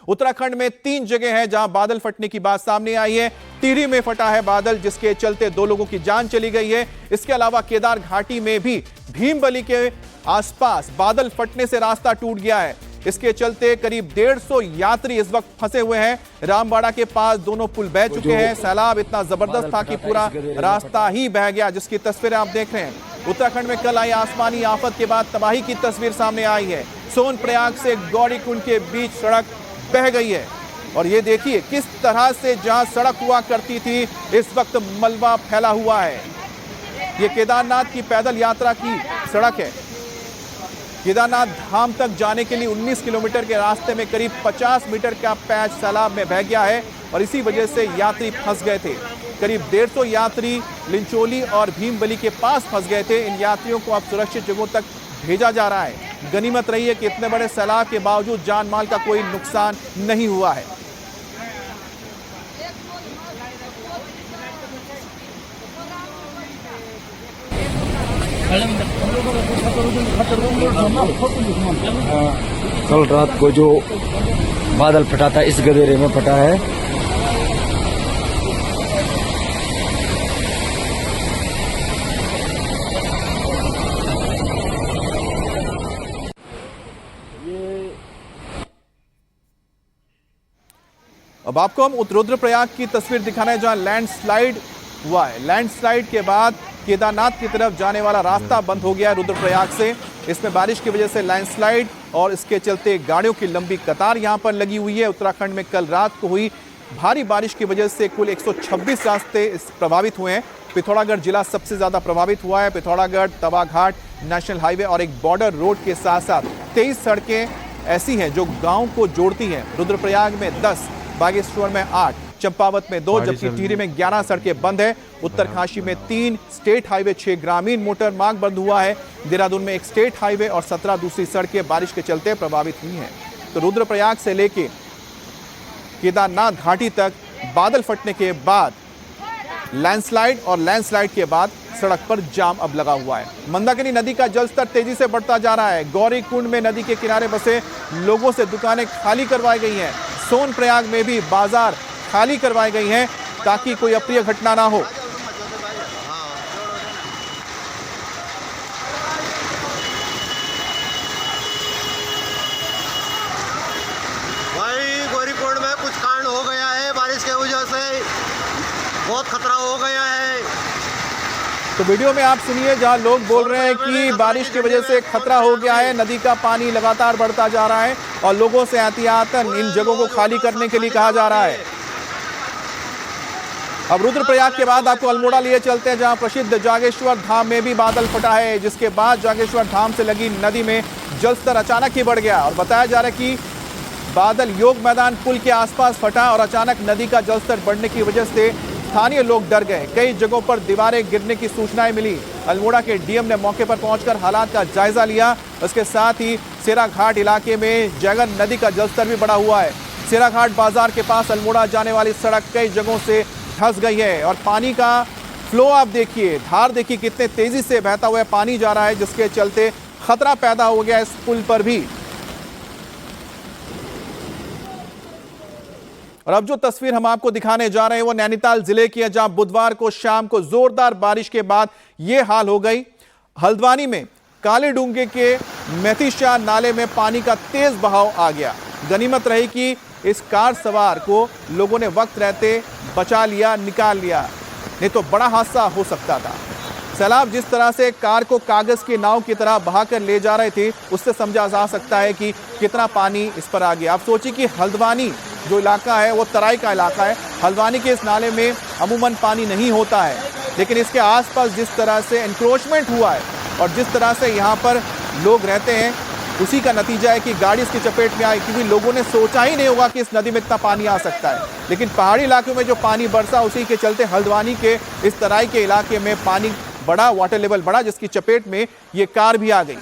उत्तराखंड में 3 जगह है जहां बादल फटने की बात सामने आई है। टिहरी में फटा है बादल, जिसके चलते 2 लोगों की जान चली गई है। इसके अलावा केदार घाटी में भी भीमबली के आसपास बादल फटने से रास्ता टूट गया है। इसके चलते करीब 150 यात्री इस वक्त फंसे हुए हैं। रामबाड़ा के पास दोनों पुल बह चुके हैं। सैलाब इतना जबरदस्त था कि पूरा रास्ता ही बह गया, जिसकी तस्वीरें आप देख रहे हैं। उत्तराखंड में कल आई आसमानी आफत के बाद तबाही की तस्वीर सामने आई है। सोनप्रयाग से गौरीकुंड के बीच सड़क बह गई है और ये देखिए किस तरह से जहां सड़क हुआ करती थी इस वक्त मलबा फैला हुआ है। ये केदारनाथ की पैदल यात्रा की सड़क है। केदारनाथ धाम तक जाने के लिए 19 किलोमीटर के रास्ते में करीब 50 मीटर का पैच सैलाब में बह गया है और इसी वजह से यात्री फंस गए थे। करीब 150 यात्री लिंचोली और भीमबली के पास फंस गए थे। इन यात्रियों को अब सुरक्षित जगहों तक भेजा जा रहा है। गनीमत रही है कि इतने बड़े सैलाब के बावजूद जान माल का कोई नुकसान नहीं हुआ है। कल रात को जो बादल फटा था इस गदेरे में फटा है। अब आपको हम रुद्रप्रयाग की तस्वीर दिखाना है जहां लैंडस्लाइड हुआ है। लैंडस्लाइड के बाद केदारनाथ की तरफ जाने वाला रास्ता बंद हो गया है रुद्रप्रयाग से। इसमें बारिश की वजह से लैंडस्लाइड और इसके चलते गाड़ियों की लंबी कतार यहां पर लगी हुई है। उत्तराखंड में कल रात को हुई भारी बारिश की वजह से कुल 126 रास्ते प्रभावित हुए हैं। पिथौरागढ़ जिला सबसे ज्यादा प्रभावित हुआ है। पिथौरागढ़, तवाघाट नेशनल हाईवे और एक बॉर्डर रोड के साथ साथ 23 सड़कें ऐसी हैं जो गांव को जोड़ती हैं। रुद्रप्रयाग में 10, बागेश्वर में 8, चंपावत में 2, जबकि टिहरी में 11 सड़कें बंद है। उत्तरकाशी में 3, स्टेट हाईवे 6, ग्रामीण मोटर मार्ग बंद हुआ है। देहरादून में 1 स्टेट हाईवे और 17 दूसरी सड़कें बारिश के चलते प्रभावित हुई हैं। तो रुद्रप्रयाग से लेके केदारनाथ घाटी तक बादल फटने के बाद लैंडस्लाइड और लैंडस्लाइड के बाद सड़क पर जाम अब लगा हुआ है। मंदाकिनी नदी का जलस्तर तेजी से बढ़ता जा रहा है। गौरीकुंड में नदी के किनारे बसे लोगों से दुकानें खाली करवाई गई हैं। सोनप्रयाग में भी बाजार खाली करवाई गई हैं ताकि कोई अप्रिय घटना ना हो। भाई गौरीकुंड में कुछ कांड हो गया है, बारिश की वजह से बहुत खतरा हो गया है। तो वीडियो में आप सुनिए जहां लोग बोल रहे हैं कि बारिश की वजह से खतरा हो गया है। नदी का पानी लगातार बढ़ता जा रहा है और लोगों से एहतियातन इन जगहों को खाली करने के लिए कहा जा रहा है। अब रुद्रप्रयाग के बाद आपको अल्मोड़ा लिए चलते हैं जहां प्रसिद्ध जागेश्वर धाम में भी बादल फटा है, जिसके बाद जागेश्वर धाम से लगी नदी में जलस्तर अचानक ही बढ़ गया और बताया जा रहा है कि बादल योग मैदान पुल के आसपास फटा और अचानक नदी का जलस्तर बढ़ने की वजह से स्थानीय लोग डर गए। कई जगहों पर दीवारें गिरने की सूचनाएं मिली। अल्मोड़ा के डीएम ने मौके पर पहुंचकर हालात का जायजा लिया। उसके साथ ही सेराघाट इलाके में जैगन नदी का जलस्तर भी बढ़ा हुआ है। सेराघाट बाजार के पास अल्मोड़ा जाने वाली सड़क कई जगहों से धंस गई है और पानी का फ्लो आप देखिए, धार देखिए कितने तेजी से बहता हुआ पानी जा रहा है, जिसके चलते खतरा पैदा हो गया इस पुल पर भी। और अब जो तस्वीर हम आपको दिखाने जा रहे हैं वो नैनीताल जिले की है, जहां बुधवार को शाम को जोरदार बारिश के बाद यह हाल हो गई। हल्द्वानी में काले डूंगे के मैथीशाह नाले में पानी का तेज बहाव आ गया। गनीमत रही कि इस कार सवार को लोगों ने वक्त रहते बचा लिया, निकाल लिया, नहीं तो बड़ा हादसा हो सकता था। सैलाब जिस तरह से कार को कागज की नाव की तरह बहाकर ले जा रहे थे, उससे समझा जा सकता है कि कितना पानी इस पर आ गया। आप सोचिए कि हल्द्वानी जो इलाका है वो तराई का इलाका है। हल्द्वानी के इस नाले में अमूमन पानी नहीं होता है, लेकिन इसके आसपास जिस तरह से एनक्रोचमेंट हुआ है और जिस तरह से यहाँ पर लोग रहते हैं, उसी का नतीजा है कि गाड़ी इसकी चपेट में आई, क्योंकि लोगों ने सोचा ही नहीं होगा कि इस नदी में इतना पानी आ सकता है। लेकिन पहाड़ी इलाकों में जो पानी बरसा, उसी के चलते हल्द्वानी के इस तराई के इलाके में पानी बढ़ा, वाटर लेवल बढ़ा, जिसकी चपेट में ये कार भी आ गई।